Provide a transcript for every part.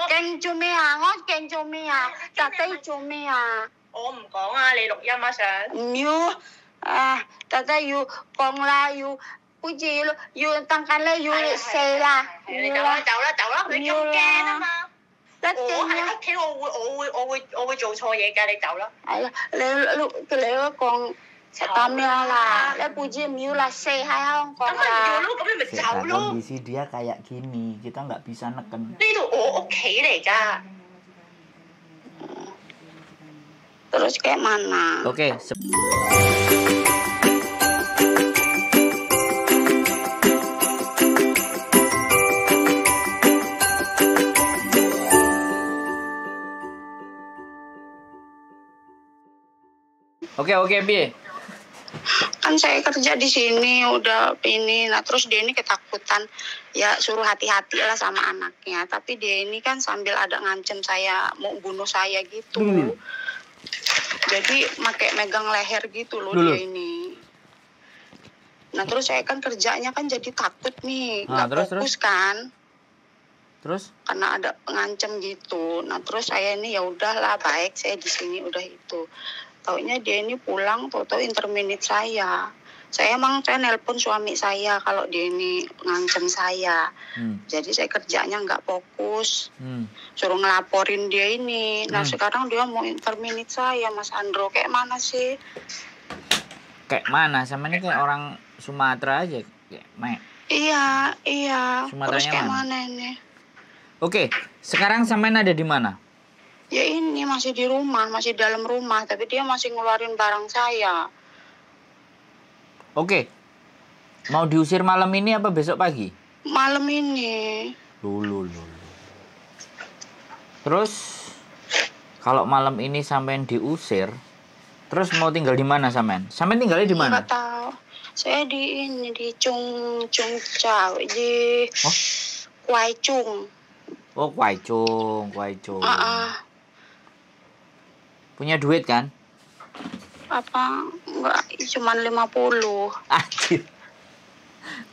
驚做咩啊？我驚做咩啊？特低做咩啊？我唔講啊，你錄音啊想。唔要啊！特低要講啦，要好似要等緊咧要死啦！你走啦，佢仲驚啊嘛！一我定啦！喺屋企，我會做錯嘢㗎，你走啦。係啦，你都講咁樣啦，你不知唔要啦，死喺香港咁咪唔要啦！咯，咁你咪走 Sekarang 咯。 kondisi dia kayak gini, kita nggak bisa neken. 呢度我屋企嚟㗎。 Terus kayak mana? Oke, Oke, Bi. Kan saya kerja di sini udah ini, nah terus dia ini ketakutan, ya suruh hati-hati lah sama anaknya, tapi dia ini kan sambil ada ngancem saya mau bunuh saya gitu. Jadi megang leher gitu loh dia ini. Nah terus saya kan kerjanya kan jadi takut nih, nggak fokus kan. Terus? Karena ada ngancem gitu. Nah terus saya ini ya udahlah, baik saya di sini udah itu. Taunya dia ini pulang, tahu-tahu interminate saya. Saya nelpon suami saya kalau dia ini ngancem saya. Jadi saya kerjanya nggak fokus. Suruh ngelaporin dia ini. Nah sekarang dia mau interminate saya, Mas Andro. Kayak mana sih? Kayak mana? Sama ini kayak orang Sumatera aja. Iya. Sumateranya Terus kayak mana? mana ini? Oke, sekarang sampean ada di mana? Ya ini masih di rumah, masih dalam rumah. Tapi dia masih ngeluarin barang saya. Oke. Mau diusir malam ini apa besok pagi? Malam ini. Lulu. Terus kalau malam ini sampean diusir, terus mau tinggal di mana sampean? Sampean tinggalnya di mana? Nggak tahu. Saya di ini di Chung Chau di Kwai Chung. Oh, Kwai Chung. Punya duit kan? Apa? Enggak, cuman 50. Anjir.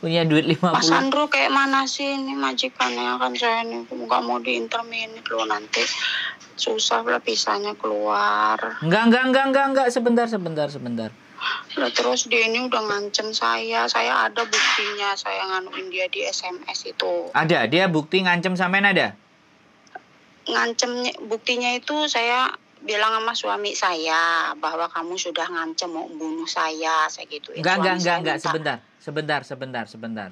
Punya duit 50. Mas Andro kayak mana sih ini majikannya kan saya ini nggak mau diinterminate loh, nanti susah lah pisahnya keluar. Enggak. Sebentar. Lah terus dia ini udah ngancem saya ada buktinya, saya nganuin dia di SMS itu. Ada, dia bukti ngancem sampean ada? Ngancemnya, buktinya itu saya bilang sama suami saya bahwa kamu sudah ngancem mau bunuh saya gituin. Enggak, sebentar.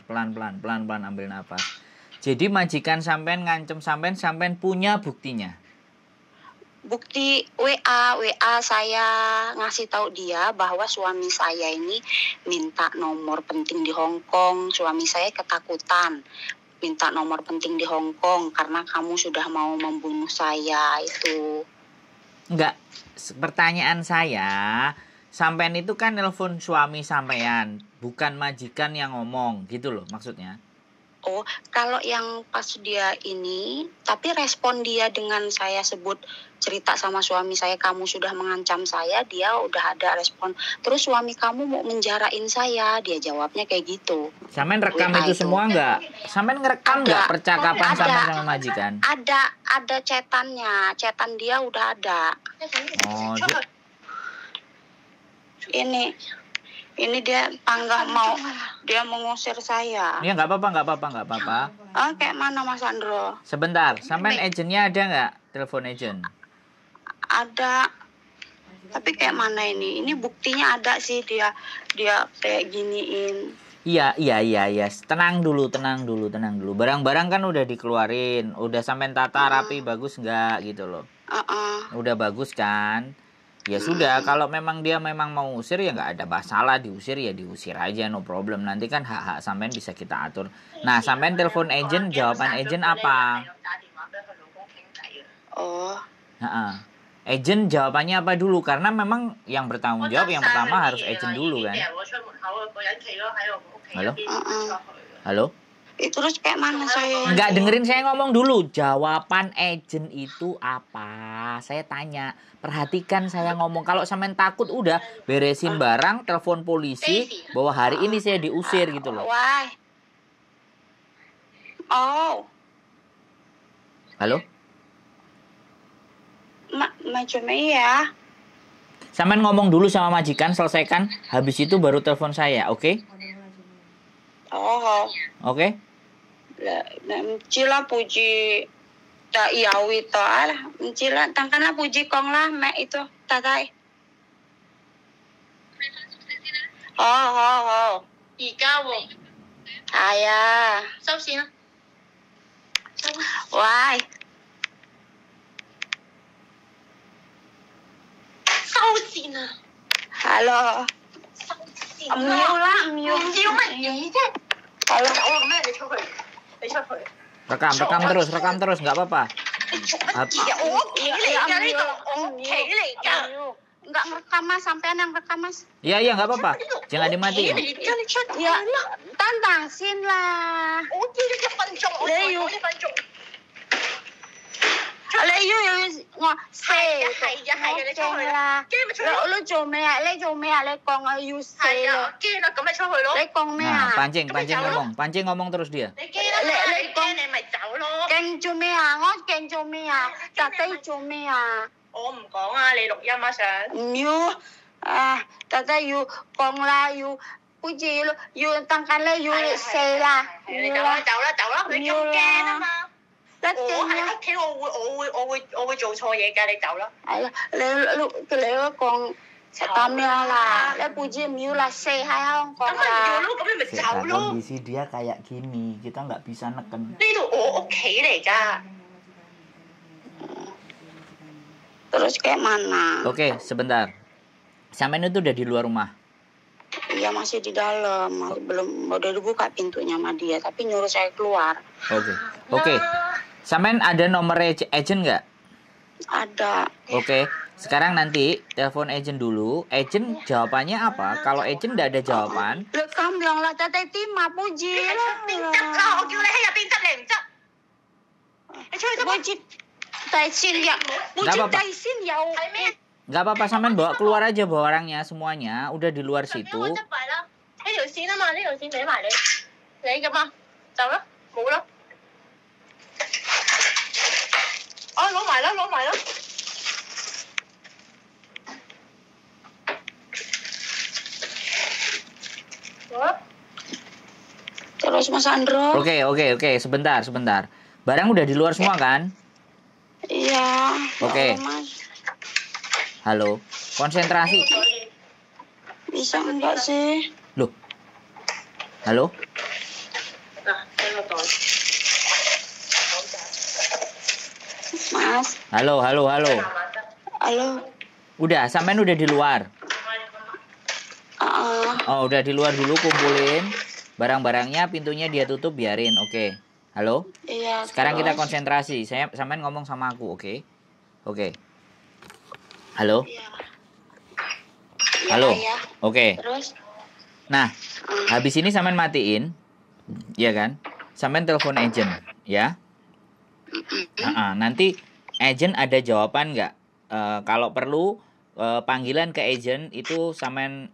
Pelan-pelan ambil nafas. Jadi majikan sampean ngancem sampean punya buktinya. Bukti WA saya ngasih tahu dia bahwa suami saya ini minta nomor penting di Hong Kong. Suami saya ketakutan minta nomor penting di Hong Kong karena kamu sudah mau membunuh saya itu. Enggak, pertanyaan saya, sampean itu kan nelpon suami sampean, bukan majikan yang ngomong, gitu loh maksudnya. Oh, kalau yang pas dia ini, tapi respon dia dengan saya sebut cerita sama suami saya, kamu sudah mengancam saya, dia udah ada respon. Terus suami kamu mau menjarain saya, dia jawabnya kayak gitu. Sampean rekam itu semua enggak? Sampean ngerekam enggak percakapan sama majikan? Ada chatannya, chatan dia udah ada. Oh, Ini dia dia mengusir saya. Ya nggak apa-apa. Kayak mana Mas Andro? Sebentar, sampean agennya ada nggak? Telepon agent. Ada. Tapi kayak mana ini? Ini buktinya ada sih dia kayak giniin. Iya. Tenang dulu. Barang-barang kan udah dikeluarin, udah sampean tata rapi bagus nggak gitu loh. Udah bagus kan? Ya sudah, kalau memang dia mau usir ya nggak ada masalah, diusir aja, no problem. Nanti kan hak-hak sampean bisa kita atur. Nah, sampean telepon agent, jawaban agent apa? Oh. Agent jawabannya apa dulu? Karena memang yang bertanggung jawab yang pertama harus agent dulu kan. Halo? Terus kayak mana saya? Enggak, dengerin saya ngomong dulu. Jawaban agent itu apa? Saya tanya. Perhatikan saya ngomong. Kalau sampean takut udah beresin barang, telepon polisi bahwa hari ini saya diusir gitu loh. Why? Oh. Halo? Macam ya. Sampean ngomong dulu sama majikan, selesaikan. Habis itu baru telepon saya, oke? Oh. Oke? Cila puji tak yawi to alah. Cila tangkanlah puji kong lah mek itu tatai. Oh. 而家喎，係啊，收線啦。喂，收線啊！ hello，收線唔要啦，唔要，唔要乜嘢啫？係咯，走啦，咁樣你出去，你出去。 rekam terus, nggak apa-apa. 你做乜嘢？我屋企嚟㗎呢度，我屋企嚟㗎。 Enggak ngerekam mas, sampean yang rekam mas. Iya, nggak apa-apa. Jangan dimatiin. Ya, tantangsin lah. 我要1分鐘，我再講1分鐘。 你要我四，係啊，你出去啦。驚咪出去咯。你做咩啊？你做咩啊？你講我要四係啊，啦。驚啦，咁咪出去咯。你講咩 Nah, 啊？ pancing ngomong terus dia. 你驚啦，你驚你咪走咯。驚做咩啊？我驚做咩啊？特地做咩啊？ 我唔講啊，你錄音啊想。唔要啊！特地要講啦，要好似要等緊咧，要四啦。你走啦，佢咁驚啊嘛。 一我定啦。喺屋企，我會做錯嘢㗎，你走啦。係啦，你都講咁樣啦，你不知唔要啦，四喺香港咁咪唔要啦。咯，咁你咪走 Nah, 咯。 kondisi dia kayak gini, kita nggak bisa neken. 呢度我屋企嚟㗎。 Terus kayak mana? Oke, sebentar. Sampean itu udah di luar rumah. Iya masih di dalam, masih belum udah dibuka pintunya sama dia, tapi nyuruh saya keluar. Oke. Sampean ada nomor agent nggak? Ada. Oke. Sekarang nanti telepon agent dulu. Agent jawabannya apa? Kalau agent nggak ada jawaban, Kamu bilang lah Tete Tima puji 你喺出邊執啦，我叫你喺入邊執，你唔執。你出去執。 puji Taisin ya, puji apa-apa. Taisin ya. 係咩？ nggak apa-apa. Sampean bawa keluar aja barangnya semuanya. Udah di luar 我 situ. 執埋啦，呢條線啊嘛，呢條線俾埋你，你㗎嘛，走啦，冇啦。攞埋啦，攞埋啦。 Terus Mas Andro? Oke. Sebentar. Barang udah di luar semua kan? Iya. Oke. Halo, Mas. Halo. Konsentrasi. Bisa enggak sih? Loh. Halo?嗱，俾我袋。 Mas. Halo. Halo. Udah, sampean udah di luar. Oh, udah di luar dulu, kumpulin barang-barangnya, pintunya dia tutup, biarin. Oke. Halo? Iya. Sekarang kita terus? konsentrasi. Sampean ngomong sama aku, oke? Oke. Halo? Iya. Halo? Iya. Oke. Terus? Nah, habis ini sampean matiin. Iya kan? Sampean telepon agent, ya? Nanti agent ada jawaban nggak? Kalau perlu panggilan ke agent itu sampean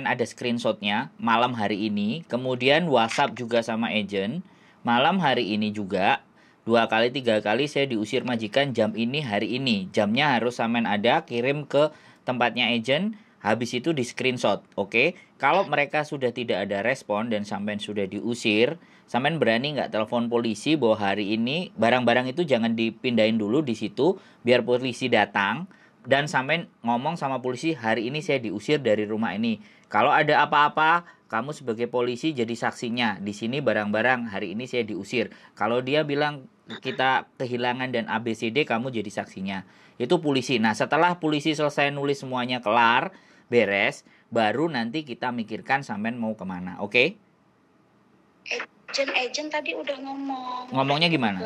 ada screenshotnya malam hari ini, kemudian WhatsApp juga sama agent malam hari ini juga 2 kali 3 kali saya diusir majikan jam ini hari ini, jamnya harus sampean ada, kirim ke tempatnya agent, habis itu di screenshot. Oke? Kalau mereka sudah tidak ada respon dan sampean sudah diusir, sampean berani nggak telepon polisi bahwa hari ini barang-barang itu jangan dipindahin dulu di situ biar polisi datang. Dan sampai ngomong sama polisi, hari ini saya diusir dari rumah ini. Kalau ada apa-apa, kamu sebagai polisi jadi saksinya. Di sini barang-barang, hari ini saya diusir. Kalau dia bilang kita kehilangan dan ABCD, kamu jadi saksinya. Itu polisi. Nah, setelah polisi selesai nulis semuanya kelar, beres, baru nanti kita mikirkan sampean mau kemana. Oke? Agent tadi udah ngomong. Ngomongnya gimana?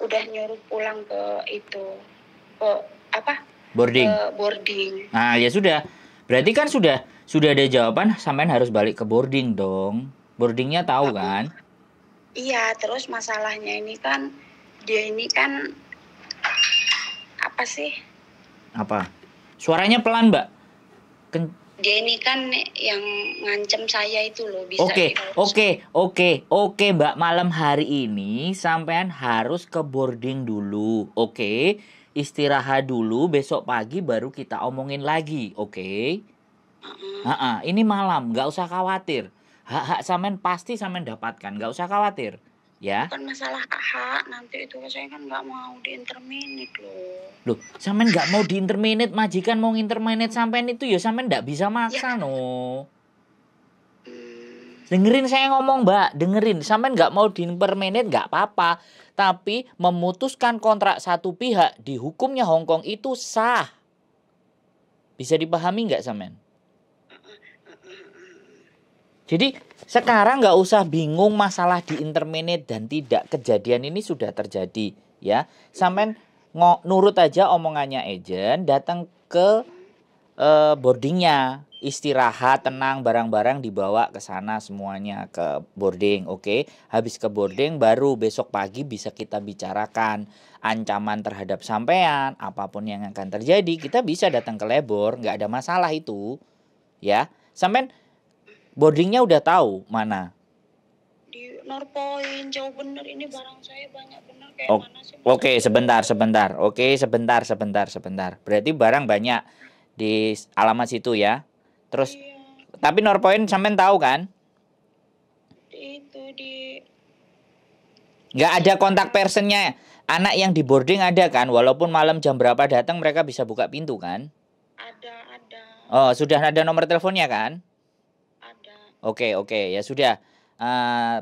Udah nyuruh pulang ke itu. Ke apa? Boarding. Boarding. Nah, ya sudah. Berarti kan sudah ada jawaban, sampean harus balik ke boarding dong. Boardingnya tahu kan? Iya, terus masalahnya ini kan dia ini kan apa sih? Apa? Suaranya pelan, Mbak. Dia ini kan yang ngancem saya itu loh, bisa Oke, Mbak, malam hari ini sampean harus ke boarding dulu, oke? Istirahat dulu, besok pagi baru kita omongin lagi, oke? Ini malam, nggak usah khawatir. Hak-hak sampean pasti sampean dapatkan, nggak usah khawatir. Ya. Bukan masalah hak, nanti itu saya kan nggak mau diinterminate loh. Loh, sampean nggak mau diinterminate, majikan mau interminate sampean itu ya sampean nggak bisa maksa no. Dengerin saya ngomong, Mbak, dengerin. Sampean nggak mau diinterminate nggak apa-apa, tapi memutuskan kontrak satu pihak di hukumnya Hong Kong itu sah. Bisa dipahami nggak sampean? Jadi sekarang nggak usah bingung masalah diinterminate dan tidak, kejadian ini sudah terjadi ya. Sampean nurut aja omongannya agent, datang ke boardingnya, istirahat, tenang, barang-barang dibawa ke sana semuanya ke boarding, oke? Habis ke boarding baru besok pagi bisa kita bicarakan ancaman terhadap sampean, apapun yang akan terjadi, kita bisa datang ke labor, nggak ada masalah itu, ya. Sampean boardingnya udah tahu mana? Di Norpoint, jauh bener, ini barang saya banyak bener kayak mana sih? Oke, sebentar. Oke, sebentar. Berarti barang banyak di alamat situ ya. Terus iya. Tapi Norpoint sampean tahu kan? Nggak ada kontak personnya. Anak yang di boarding ada kan? Walaupun malam jam berapa datang mereka bisa buka pintu kan? Ada. Oh, sudah ada nomor teleponnya kan? Ada. Oke, ya sudah.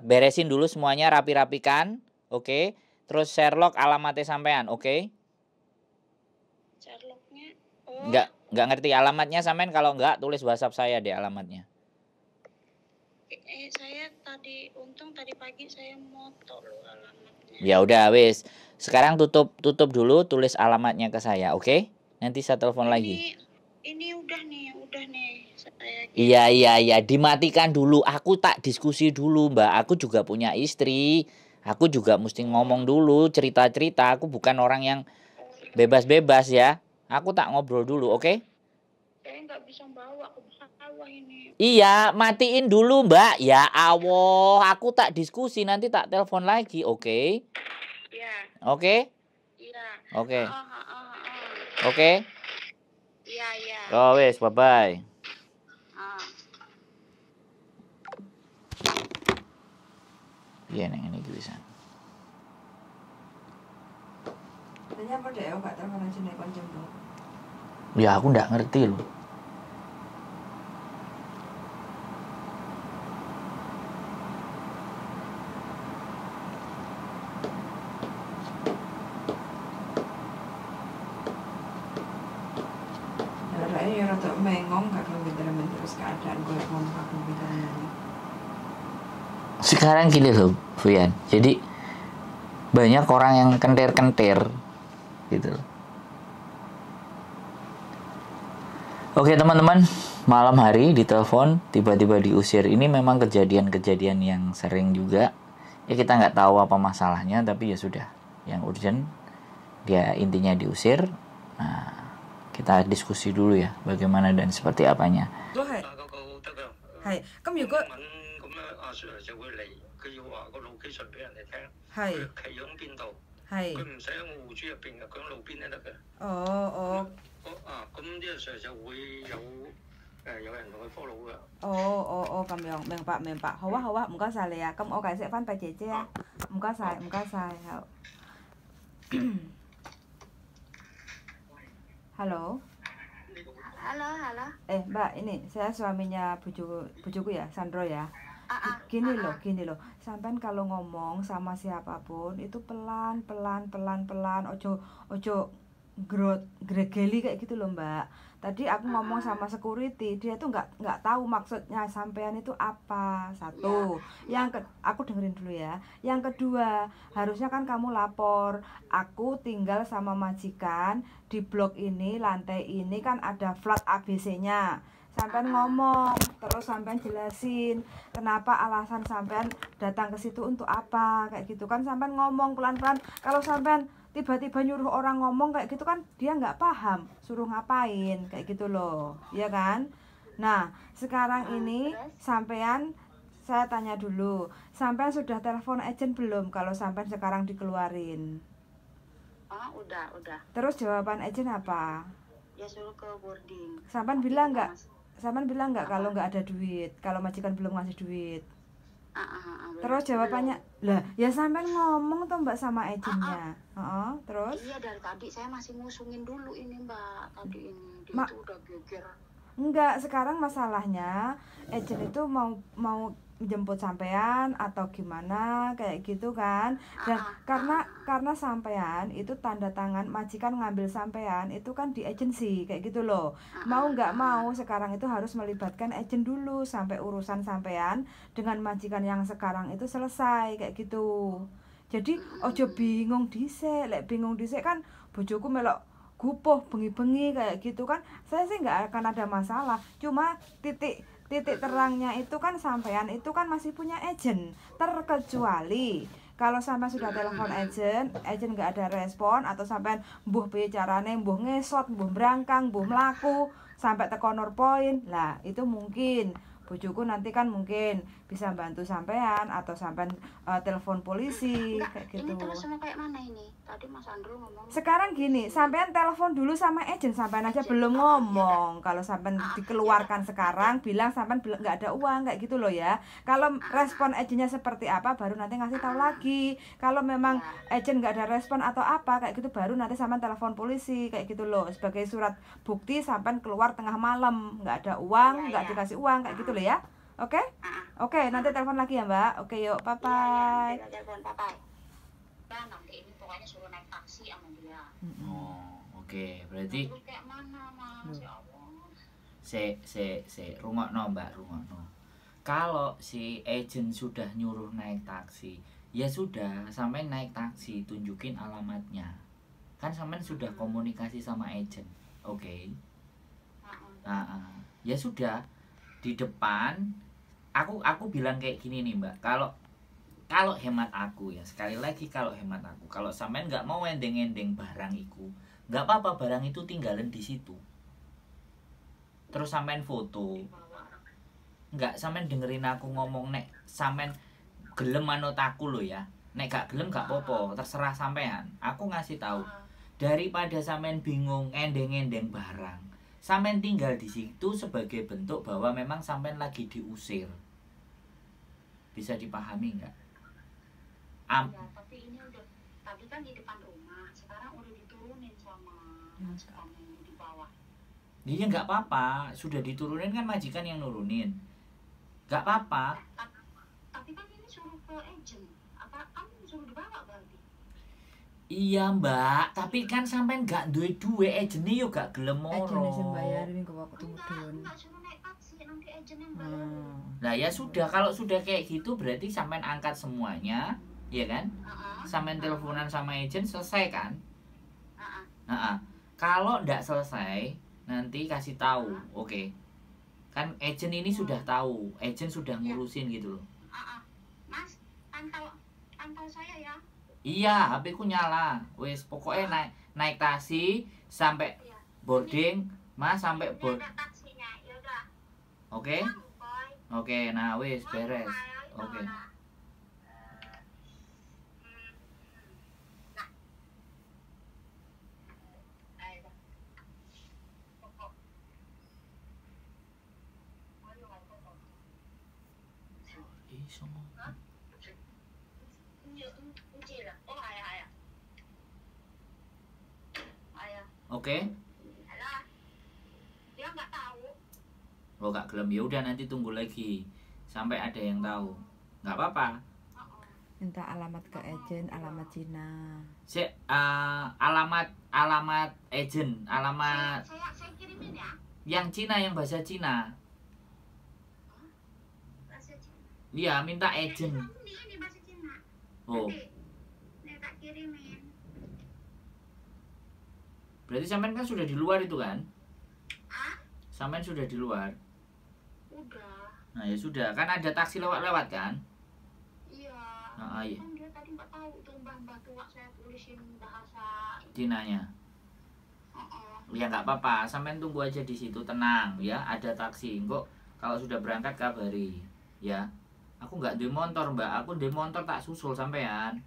Beresin dulu semuanya, rapi-rapikan. Oke. Terus Sherlock alamatnya sampean, oke? Sherlocknya? Nggak ngerti alamatnya sampean, kalau nggak tulis WhatsApp saya deh alamatnya. Saya tadi pagi saya moto loh alamatnya. Ya udah wis. Sekarang tutup dulu, tulis alamatnya ke saya, oke? Nanti saya telepon lagi. Ini udah nih. Iya, dimatikan dulu. Aku tak diskusi dulu, Mbak. Aku juga punya istri. Aku juga mesti ngomong dulu, cerita-cerita. Aku bukan orang yang bebas-bebas ya. Aku tak ngobrol dulu, oke? Saya nggak bisa bawa ke bawah ini. Iya, matiin dulu, Mbak. Ya Allah, aku tak diskusi, nanti tak telepon lagi, oke? Iya. Oke? Iya. Oke. Oke? Iya. Oh, wes, bye-bye. Iya, neng ini bisa. Ya, aku nggak ngerti loh. Sekarang gini loh, Fuyan. Jadi banyak orang yang kentir-kentir gitu. Oke teman-teman, malam hari ditelepon tiba-tiba diusir. Ini memang kejadian-kejadian yang sering juga. Ya kita nggak tahu apa masalahnya, tapi ya sudah. Yang urgent dia intinya diusir. Nah, kita diskusi dulu ya bagaimana dan seperti apanya. Halo. Mbak, ini saya suaminya bujuku ya, Sandro ya. Gini loh, sampean kalau ngomong sama siapapun itu pelan, ojo gregeli kayak gitu loh Mbak. Tadi aku ngomong sama security, dia tuh nggak tahu maksudnya sampean itu apa. Satu, aku dengerin dulu ya. Yang kedua, harusnya kan kamu lapor. Aku tinggal sama majikan di blok ini, lantai ini kan ada flat ABC-nya. Sampean ngomong, terus sampean jelasin kenapa alasan sampean datang ke situ untuk apa, kayak gitu kan. Sampean ngomong pelan-pelan. Kalau sampean tiba-tiba nyuruh orang ngomong kayak gitu kan dia nggak paham suruh ngapain, kayak gitu loh, ya kan. Nah, sekarang ini terus? sampean, saya tanya dulu, sampean sudah telepon agent belum kalau sampean sekarang dikeluarin? Udah. Terus jawaban agent apa? Dia suruh ke boarding. Sampean Tapi bilang kita nggak? mas- Sampean bilang nggak Apa? kalau nggak ada duit, kalau majikan belum ngasih duit? Belum. Terus jawabannya, lah ya sampean ngomong tuh Mbak sama agentnya. Terus? Iya, dari tadi saya masih ngusungin dulu ini Mbak. Tadi ini dia Ma- itu udah geger. Enggak, sekarang masalahnya agent itu mau jemput sampean atau gimana kayak gitu kan. Dan karena sampean itu tanda tangan majikan ngambil sampean itu kan di agensi kayak gitu loh. Mau nggak mau sekarang itu harus melibatkan agent dulu sampai urusan sampean dengan majikan yang sekarang itu selesai kayak gitu. Jadi ojo bingung dhisik, lek bingung dhisik kan bojoku melok gupuh bengi-bengi kayak gitu kan. Saya sih nggak akan ada masalah, cuma titik terangnya itu kan sampean itu kan masih punya agent, terkecuali kalau sampean sudah telepon agent nggak ada respon, atau sampean mbuh piye carane, mbuh ngesot, mbuh brangkang, mbuh mlaku sampai teko point lah, itu mungkin bojoku nanti kan mungkin bisa bantu sampean atau sampean telepon polisi kayak gitu. Ini terus sama kayak mana ini? Tadi Mas Andro ngomong. Sekarang gini, sampean telepon dulu sama agent, sampean aja belum ngomong. Kalau sampean dikeluarkan sekarang, bilang sampean nggak ada uang kayak gitu loh ya. Kalau respon agentnya seperti apa, baru nanti ngasih tahu lagi. Kalau memang agent nggak ada respon atau apa kayak gitu, baru nanti sampean telepon polisi kayak gitu loh. Sebagai surat bukti sampean keluar tengah malam, nggak ada uang, nggak dikasih uang kayak gitu loh ya. Oke? Oke, nanti telepon lagi ya Mbak. Oke yuk, bye-bye. Iya, telepon bye-bye. Nah, nanti ini pokoknya suruh naik taksi sama dia. Oh, oke. Berarti Terus kayak mana Mas? Ya Allah. rungokno Mbak, rungokno. Kalau si agent sudah nyuruh naik taksi, ya sudah, sampai naik taksi, tunjukin alamatnya. Kan sampean sudah komunikasi sama agent. Oke. Ya sudah, di depan aku bilang kayak gini nih Mbak, kalau hemat aku ya, sekali lagi kalau hemat aku, kalau sampean nggak mau endeng-endeng barang itu, nggak apa-apa, barang itu tinggalin di situ. Terus sampean foto, nggak, sampean dengerin aku ngomong, nek sampean gelem manut aku lo ya, nek gak gelem gak apa-apa, terserah sampean. Aku ngasih tahu, daripada sampean bingung endeng-endeng barang, sampean tinggal di situ sebagai bentuk bahwa memang sampean lagi diusir. Bisa dipahami nggak? Ya, tapi ini udah, tadi kan di depan rumah, sekarang udah diturunin sama majikan yang di bawah. Iya nggak apa-apa, sudah diturunin kan majikan yang nurunin, nggak apa-apa. Tapi kan ini suruh ke agent, apa kamu suruh dibawa berarti? Iya Mbak, tapi kan sampean nggak duwe agentnya yo gak gelem moro. Agent bayarin ke waktu Enggak suruh naik taksi, nanti agent yang bayar. Nah ya sudah, kalau sudah kayak gitu berarti sampean angkat semuanya, ya kan? Sampean teleponan sama agent, selesai kan? Kalau ndak selesai, nanti kasih tahu, oke? Kan agent ini sudah tahu, agent sudah ngurusin gitu loh. Mas, pantau saya ya. Iya, HP ku nyala. Wis pokoknya naik taksi sampai boarding, Mas, sampai board. Ada taksinya, yaudah. Oke? Oke, nah wis beres. Oke. Oke. Dia nggak tahu. Oh gak gelem, ya udah nanti tunggu lagi sampai ada yang tahu. Nggak apa-apa. Minta alamat ke agent, alamat Cina. Alamat agent, alamat Saya kirimin ya. yang Cina, yang bahasa Cina. Bahasa Cina. Iya, minta agent. Ini bahasa Cina. Oh, Nih tak kirimin. berarti sampean kan sudah di luar itu kan? Sampean sudah di luar. Udah. Nah ya sudah, kan ada taksi lewat-lewat kan? Iya. Iya. Kan dia tadi nggak tahu itu mbah tua saya tulisin bahasa. Cinanya. Ya nggak apa-apa, sampean tunggu aja di situ, tenang ya, ada taksi. Kok kalau sudah berangkat kabari ya. Aku nggak di motor mbak, aku di motor tak susul sampean.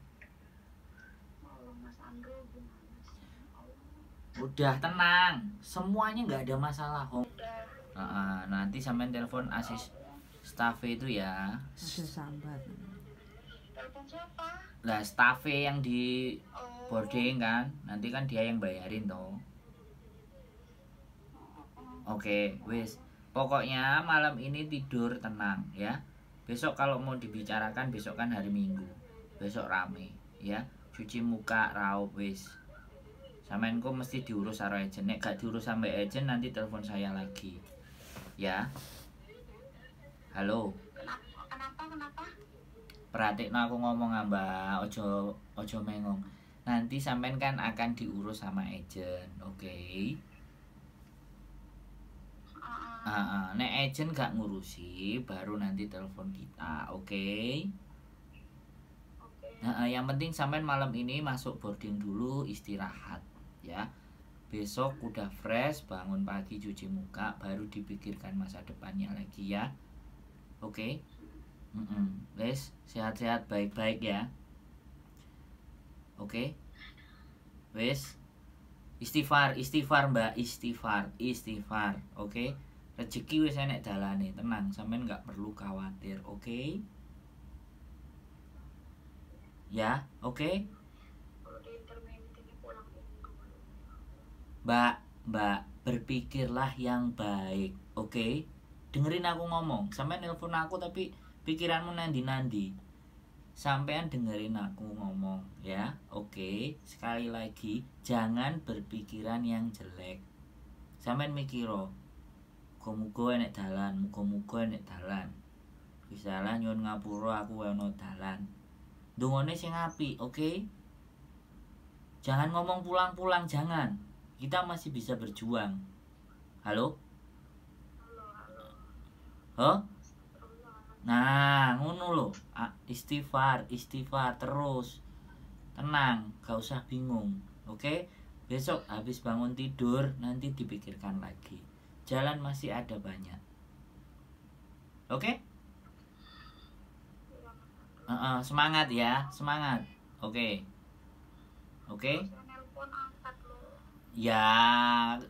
Udah tenang, semuanya nggak ada masalah kok. Nanti sampean telepon asis staff itu ya. Ada sambat. Telepon siapa? Lah staff yang di boarding kan, nanti kan dia yang bayarin toh. Oke, wis. Pokoknya malam ini tidur tenang ya. Besok kalau mau dibicarakan besok kan hari Minggu. Besok rame ya. Cuci muka, raup wis. Samenku mesti diurus karo agent. Nek gak diurus sampai agent nanti telepon saya lagi. Ya. Halo. Kenapa? Perhatiin aku ngomong Mbak, ojo mengong. Nanti sampean kan akan diurus sama agent, oke? Nek agent gak ngurusi, baru nanti telepon kita, oke? Yang penting sampean malam ini masuk boarding dulu, istirahat, ya. Besok udah fresh, bangun pagi cuci muka, baru dipikirkan masa depannya lagi ya, oke? Wes, sehat-sehat baik-baik ya, oke? Wes, istighfar mbak, istighfar, oke? Rezeki wis enek dalane, tenang, sampean nggak perlu khawatir, oke? Ya, oke? Mbak, berpikirlah yang baik, oke? Dengerin aku ngomong, sampean nelpon aku tapi pikiranmu nandi-nandi. Sampean dengerin aku ngomong, ya, oke? Sekali lagi, jangan berpikiran yang jelek. Sampean mikiro, muga-muga enek dalan. Bisalah nyuwun ngapura aku ono dalan. Dungane sing apik, oke? Jangan ngomong pulang-pulang, jangan. Kita masih bisa berjuang. Halo? Hah? Nah, ngono lho. Istighfar terus. Tenang, gak usah bingung, oke? Besok habis bangun tidur nanti dipikirkan lagi. Jalan masih ada banyak. Oke? Semangat ya, semangat. Oke. Ya,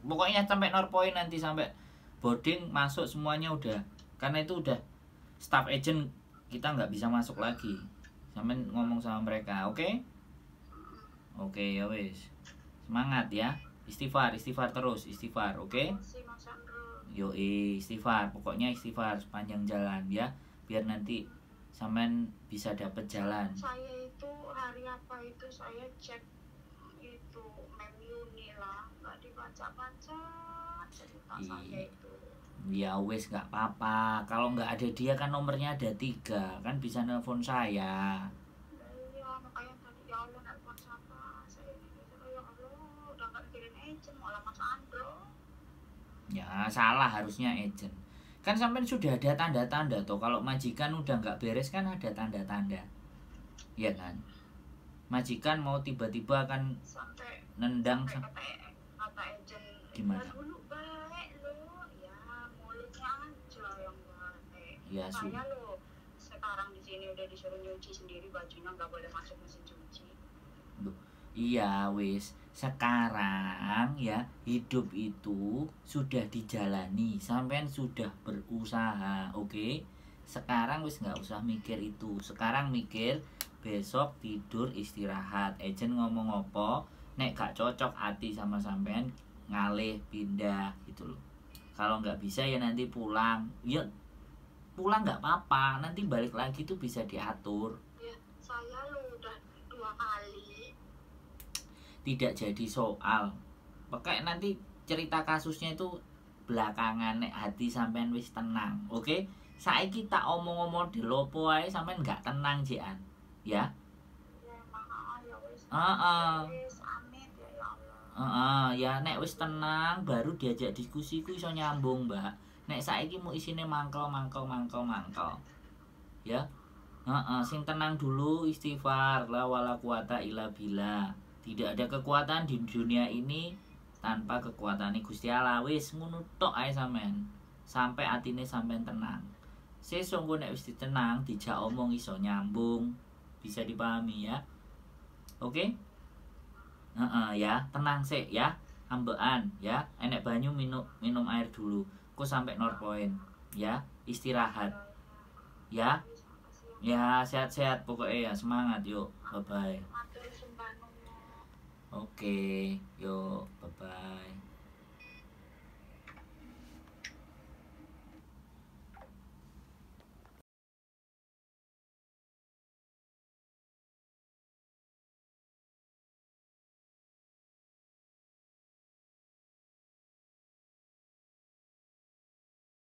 pokoknya sampai norpoint nanti sampai boarding masuk semuanya udah. Karena itu udah staff agent kita nggak bisa masuk lagi. Sampai ngomong sama mereka, oke? Oke, ya wes. Semangat ya. Istighfar terus, oke? Istighfar, pokoknya istighfar sepanjang jalan ya, biar nanti sampean bisa dapat jalan. Saya itu hari apa itu saya cek itu menu nih lah, nggak dibaca-baca cerita saya itu. Ya wes nggak apa-apa, kalau nggak ada dia kan nomornya ada 3 kan bisa nelpon saya. Iya makanya tadi ya Allah nelpon siapa saya ini ya Allah udah nggak mikirin agent malah Mas Andro. Ya salah harusnya agent. Kan sampean sudah ada tanda-tanda toh, kalau majikan udah nggak beres kan ada tanda-tanda. Iya kan? Majikan mau tiba-tiba kan sampai nendang kata agent gimana? Dulu baik lo, ya mulutnya aja yang baik. Ya saya lo sekarang di sini udah disuruh nyuci sendiri bajunya, nggak boleh masuk mesin cuci. Iya wis, sekarang ya hidup itu sudah dijalani, sampean sudah berusaha, oke? Sekarang wis nggak usah mikir itu, sekarang mikir besok tidur istirahat. Agent ngomong apa, nek gak cocok hati sama sampean ngalih pindah gitu loh. Kalau nggak bisa ya nanti pulang, ya pulang nggak apa-apa, nanti balik lagi tuh bisa diatur. Ya saya lo udah 2 kali. Tidak jadi soal. Pakai nanti cerita kasusnya itu belakangan, nek hati sampean wis tenang, oke? Saiki tak omong-omong di lopo ae sampean nggak tenang jian, ya? Ya nek wis tenang baru diajak diskusi ku iso nyambung, Mbak. Nek saiki mu isine mangkel. Ya? Sing tenang dulu, istighfar, la wala quwata illa billah. Tidak ada kekuatan di dunia ini tanpa kekuatan Gusti Allah. Wis ngono tok ae sampean. Sampai atine sampean tenang. Sesuk engko nek wis tenang, dijak omong iso nyambung, bisa dipahami ya. Oke? Ya, tenang sik ya. Ambekan ya. Enek banyu minum air dulu. Kok sampai norpoint ya. Istirahat. Ya. Ya, sehat-sehat pokoknya ya, semangat yuk. Bye bye. Oke, yuk, bye bye.